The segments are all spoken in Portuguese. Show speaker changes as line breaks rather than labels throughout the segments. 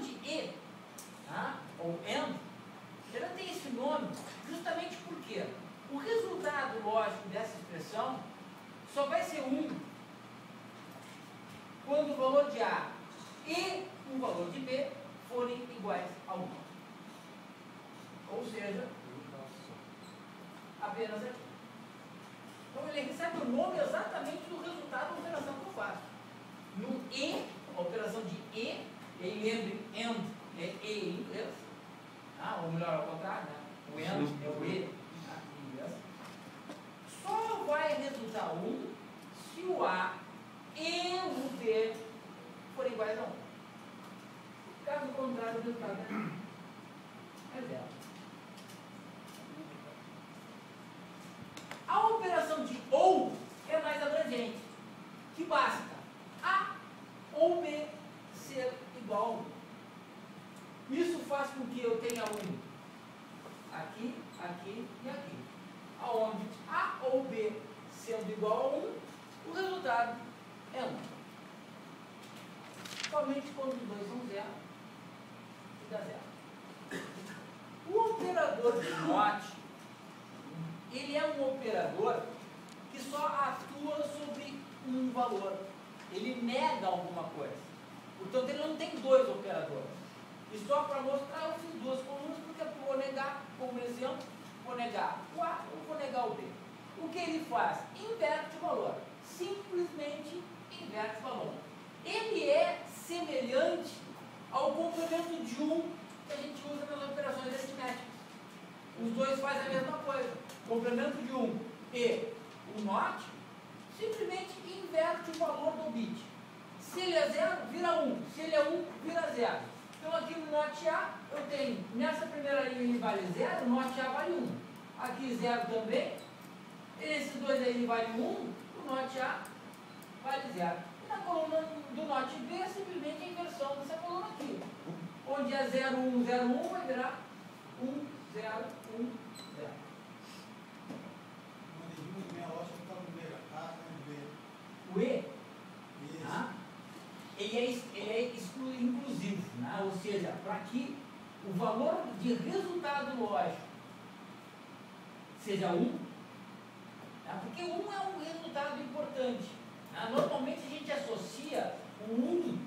operação de e, tá? Ou and, ela tem esse nome justamente porque o resultado lógico dessa expressão só vai ser 1 quando o valor de A e o valor de B forem iguais a 1. Ou seja, apenas aqui. Então ele recebe o nome exatamente do resultado da operação que eu faço. No E, a operação de E, e lembre, and é E em inglês, tá? Ou melhor, ao contrário, né? O and é o E, tá? Em inglês. Só vai resultar 1 se o A e o B forem iguais a 1. Caso contrário, o resultado é 0. A operação de ou é mais abrangente, que basta A ou B ser igual a 1. Isso faz com que eu tenha 1 aqui, aqui e aqui. Aonde A ou B sendo igual a 1, o resultado é 1. Somente quando os dois são 0, e dá 0. O operador de not, ele é um operador que só atua sobre um valor. Ele nega alguma coisa. Portanto, ele não tem dois operadores. E só para mostrar, eu fiz duas colunas, porque eu vou negar, como exemplo, vou negar o A ou vou negar o B. O que ele faz? Inverte o valor. Simplesmente inverte o valor. Ele é semelhante ao complemento de 1 que a gente usa nas operações aritméticas. Os dois fazem a mesma coisa. Complemento de 1 e o not simplesmente inverte o valor do bit. Se ele é 0, vira 1. Se ele é 1, vira 0. Então aqui no not A, eu tenho, nessa primeira linha ele vale 0, o not A vale 1. Aqui 0 também. Esses dois aí ele vale 1, o not A vale 0. E na coluna do not B é simplesmente a inversão dessa coluna aqui. Onde é 0, 1, 0, 1 vai virar 1, 0, 1, 0. O E, tá? ele é inclusivo, né? Ou seja, para que o valor de resultado lógico seja 1, tá? Porque 1 é um resultado importante. Tá? Normalmente a gente associa o 1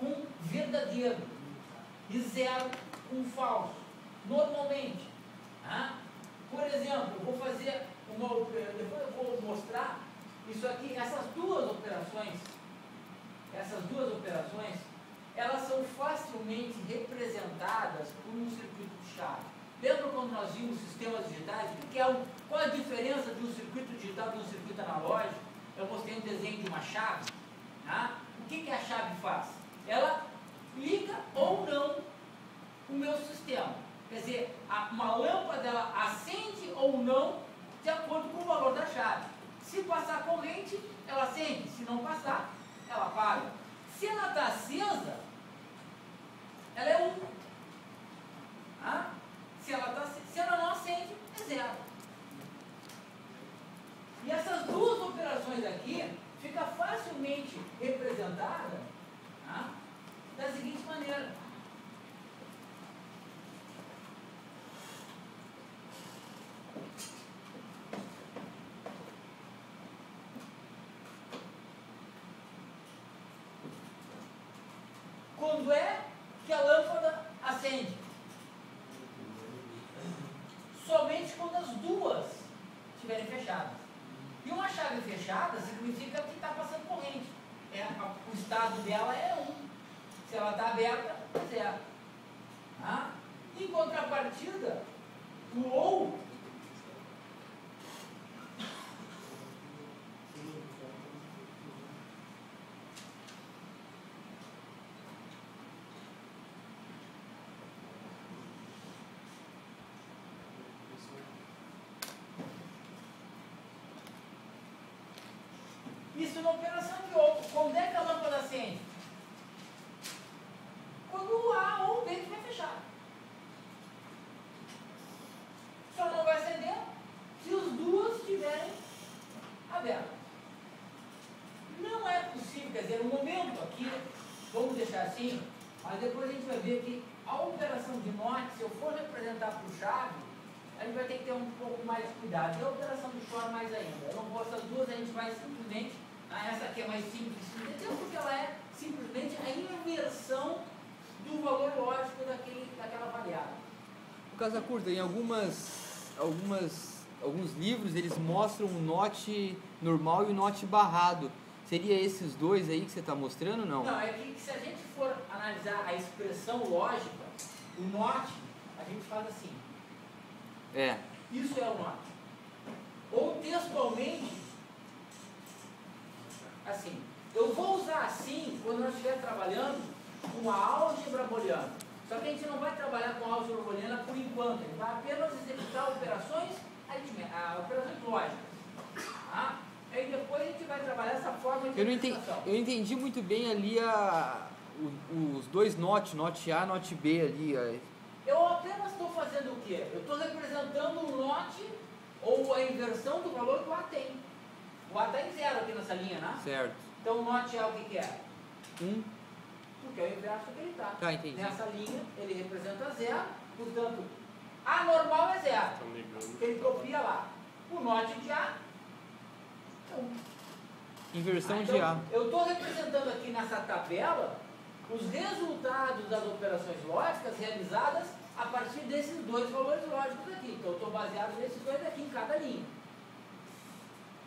com verdadeiro e 0 com falso. Normalmente. Tá? Por exemplo, eu vou fazer depois eu vou mostrar isso aqui, essas duas operações, elas são facilmente representadas por um circuito de chave. Lembra quando nós vimos sistemas digitais? Qual a diferença de um circuito digital e de um circuito analógico? Eu mostrei um desenho de uma chave. Tá? O que a chave faz? Ela liga ou não o meu sistema. Quer dizer, uma lâmpada ela acende ou não de acordo com o valor da chave. Se passar corrente, ela acende. Se não passar, ela apaga. Se ela está acesa, ela é 1. Ah? Se ela não acende, é 0. E essas duas operações aqui ficam facilmente representadas da seguinte maneira. Quando é que a lâmpada acende? Somente quando as duas estiverem fechadas. E uma chave fechada significa que está passando corrente. O estado dela é 1. Se ela está aberta, é 0. Tá? Em contrapartida, o ou isso na operação de ou. Quando é que a lâmpada acende? Quando o A ou o B estiver fechado. Só não vai acender se os duas estiverem abertas. Não é possível, quer dizer, no momento aqui, vamos deixar assim, Mas depois a gente vai ver que a operação de NOT, se eu for representar por chave, a gente vai ter que ter um pouco mais de cuidado. E a operação de FOR mais ainda. Eu não gosto das duas, a gente vai simplesmente, essa aqui é mais simples de entender, porque ela é simplesmente a inversão do valor lógico daquela variável.
No caso da curta, em alguns livros eles mostram o NOT normal e o NOT barrado. Seria esses dois aí que você está mostrando ou não?
Não, é que se a gente for analisar a expressão lógica, o NOT, a gente faz assim. Isso é o NOT. Ou textualmente, assim. Eu vou usar assim quando nós estiver trabalhando com a álgebra booleana. Só que a gente não vai trabalhar com a álgebra booleana por enquanto. A gente vai apenas executar operações lógicas. Tá? Aí depois a gente vai trabalhar essa forma de representação.
Eu entendi muito bem ali os dois NOT A, NOT B ali.
Eu apenas estou fazendo o quê? Eu estou representando o NOT ou a inversão do valor que o A tem. O A está em 0 aqui nessa linha, né?
Certo.
Então o NOT A o que é?
1.
Porque é o inverso que ele está.
Tá, entendi.
Nessa linha ele representa 0, portanto A normal é 0. Ele copia lá. O NOT de A é 1.
Inversão
então,
de A.
Eu estou representando aqui nessa tabela os resultados das operações lógicas realizadas a partir desses dois valores lógicos aqui. Então eu estou baseado nesses dois aqui em cada linha.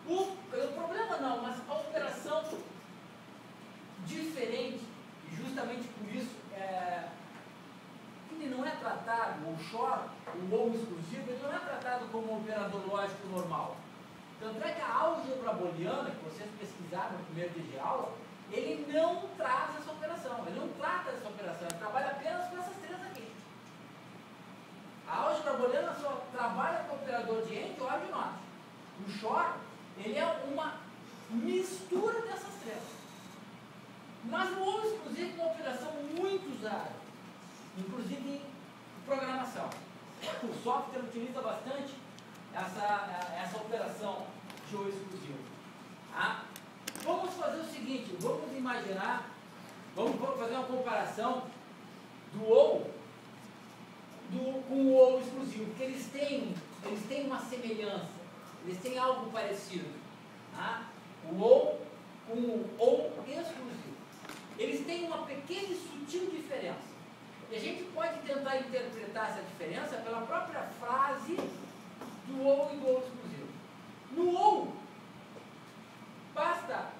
O problema não, mas a operação diferente, e justamente por isso, ele não é tratado, o XOR, o ou exclusivo, ele não é tratado como um operador lógico normal. Tanto é que a álgebra booleana, que vocês pesquisaram no primeiro dia de aula, ele não traz essa operação, ele não trata essa operação, ele trabalha apenas com essas três aqui. A álgebra booleana só trabalha com o operador de AND, OR e NOT. O XOR, ele é uma mistura dessas três. Mas o ou exclusivo é uma operação muito usada, inclusive em programação. O software utiliza bastante essa operação de ou exclusivo. Tá? Vamos fazer o seguinte, vamos imaginar, vamos fazer uma comparação do ou com o ou exclusivo, porque eles têm uma semelhança, eles têm algo parecido. Tá? O ou com o ou exclusivo. Eles têm uma pequena e sutil diferença. E a gente pode tentar interpretar essa diferença pela própria frase do ou e do ou exclusivo. No ou, basta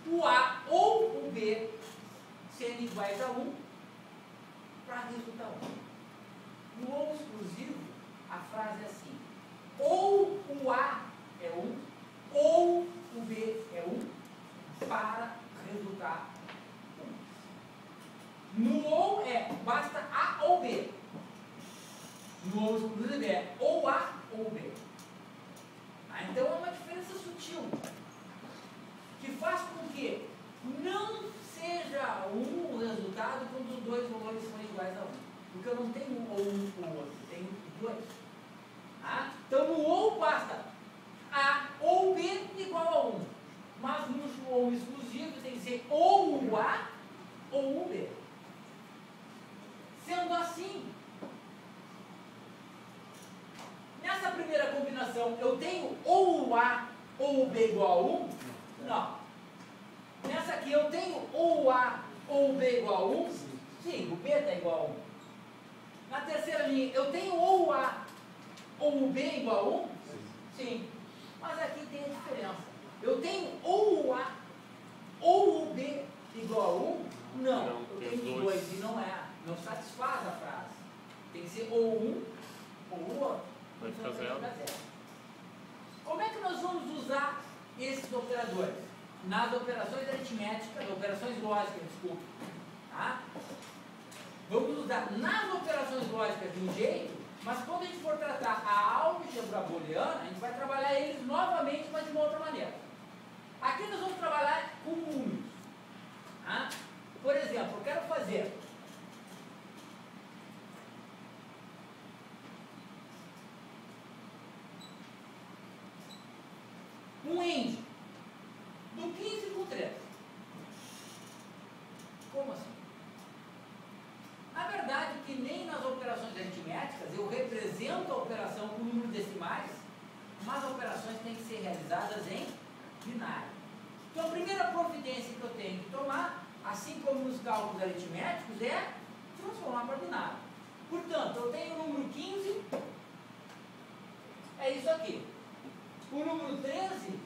o A ou o B serem iguais a 1 para resultar 1. No ou exclusivo, a frase é assim: ou o A é 1, ou o B é 1 para resultar 1. No ou basta A ou B. No ou exclusivo é ou A ou B. Então é uma diferença sutil, que faz com que não seja 1 o resultado quando os dois valores são iguais a 1. Porque eu não tenho ou um ou outro, eu tenho 2. Então no ou basta A ou B igual a 1. Mas no ou exclusivo tem que ser ou o A ou o B. Sendo assim, nessa primeira combinação eu tenho ou o A ou o B igual a 1? Não. Nessa aqui eu tenho ou o A ou o B igual a 1? Sim, o B está igual a 1. Na terceira linha, eu tenho ou o A ou o B igual a 1? Sim. Mas aqui tem a diferença. Eu tenho ou o A ou o B igual a 1? Não. Eu tenho 2 e não satisfaz a frase. Tem que ser ou um ou o outro.
Vai ficar 0.
Como é que nós vamos usar esses operadores? Nas operações aritméticas, operações lógicas, desculpa. Tá? Vamos usar nas operações lógicas de um jeito, mas quando a gente for tratar a álgebra booleana, a gente vai trabalhar eles novamente, mas de uma outra maneira. Aqui nós vamos trabalhar com números. Tá? Por exemplo, eu quero fazer um AND do 15 com 3. Como assim? aritméticas, eu represento a operação com números decimais, mas as operações têm que ser realizadas em binário. Então, a primeira providência que eu tenho que tomar, assim como nos cálculos aritméticos, é transformar para binário. Portanto, eu tenho o número 15, é isso aqui. O número 13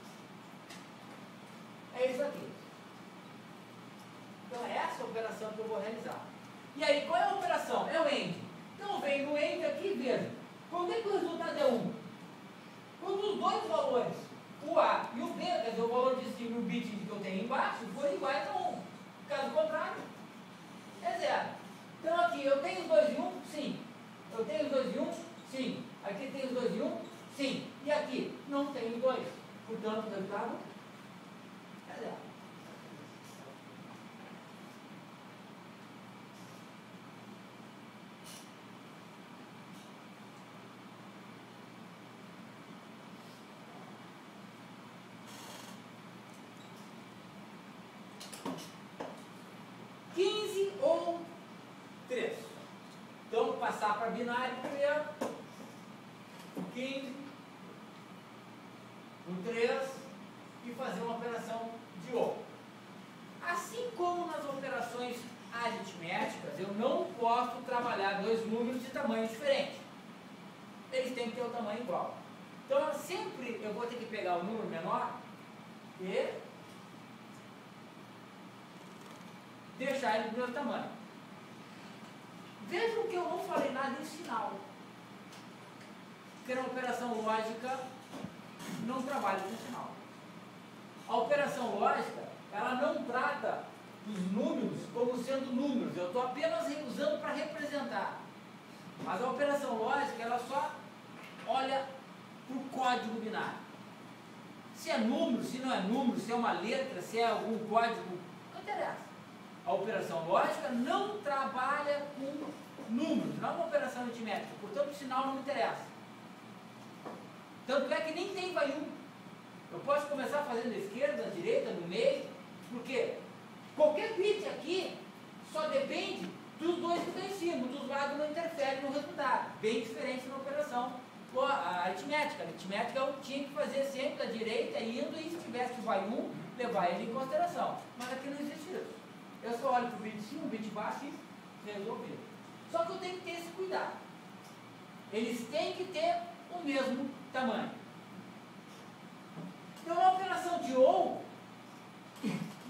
é isso aqui. Então, é essa a operação que eu vou realizar. E aí, qual é a operação? É o AND. Então, eu venho no AND aqui e vejo. Quando é que o resultado é 1? Quando os dois valores, o A e o B, quer dizer, o valor de cima e o bit que eu tenho embaixo, forem iguais a 1. Caso contrário, é 0. Então, aqui, eu tenho os 2 e 1? Sim. Eu tenho os 2 e 1? Sim. Aqui tem os 2 e 1? Sim. E aqui, não tenho 2. Portanto, o resultado é 0. Ou 3. Então, vou passar para binário primeiro. O 15, o 3 e fazer uma operação de ou. Assim como nas operações aritméticas, eu não posso trabalhar dois números de tamanho diferente. Eles têm que ter o tamanho igual. Então, sempre eu vou ter que pegar o número menor e deixar ele do meu tamanho. Vejam que eu não falei nada em sinal. Porque na operação lógica não trabalha com sinal. A operação lógica, ela não trata os números como sendo números. Eu estou apenas usando para representar. Mas a operação lógica, ela só olha para o código binário. Se é número, se não é número, se é uma letra, se é algum código, não interessa. A operação lógica não trabalha com números, não é uma operação aritmética, portanto o sinal não me interessa. Tanto é que nem tem vai 1. Eu posso começar fazendo a esquerda, a direita, no meio, porque qualquer bit aqui só depende dos dois que estão em cima, dos lados não interfere no resultado, bem diferente na operação aritmética. A aritmética eu tinha que fazer sempre da direita indo, e se tivesse o vai 1, levar ele em consideração. Mas aqui não existe isso. Eu só olho para o bit de cima, o bit de baixo e resolver. Só que eu tenho que ter esse cuidado. Eles têm que ter o mesmo tamanho. Então, uma operação de OU,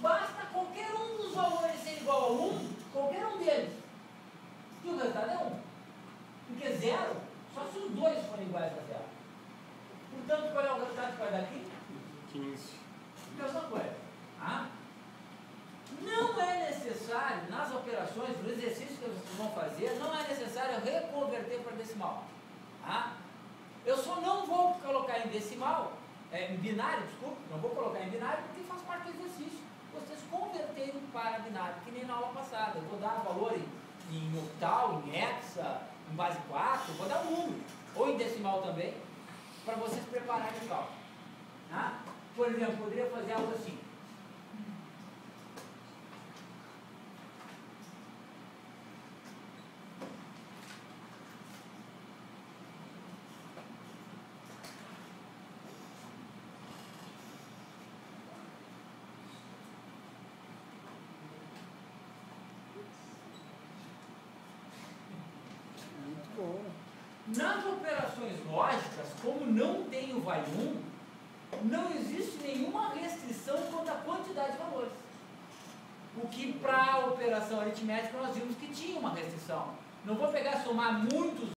basta qualquer um dos valores ser igual a 1, qualquer um deles, que o resultado é 1. Porque 0, só se os dois forem iguais a 0. Portanto, qual é o resultado que vai dar aqui?
15.
Mesma coisa. Ah? Não é necessário, nas operações, no exercício que vocês vão fazer, não é necessário reconverter para decimal. Tá? Eu só não vou colocar em decimal, em binário, desculpa, não vou colocar em binário porque faz parte do exercício. Vocês converterem para binário, que nem na aula passada. Eu vou dar valor em octal, em hexa, em base 4, vou dar um número, ou em decimal também, para vocês prepararem o cálculo. Tá? Por exemplo, poderia fazer algo assim. Nas operações lógicas, como não tem o vai 1, não existe nenhuma restrição quanto à quantidade de valores. O que para a operação aritmética nós vimos que tinha uma restrição. Não vou pegar e somar muitos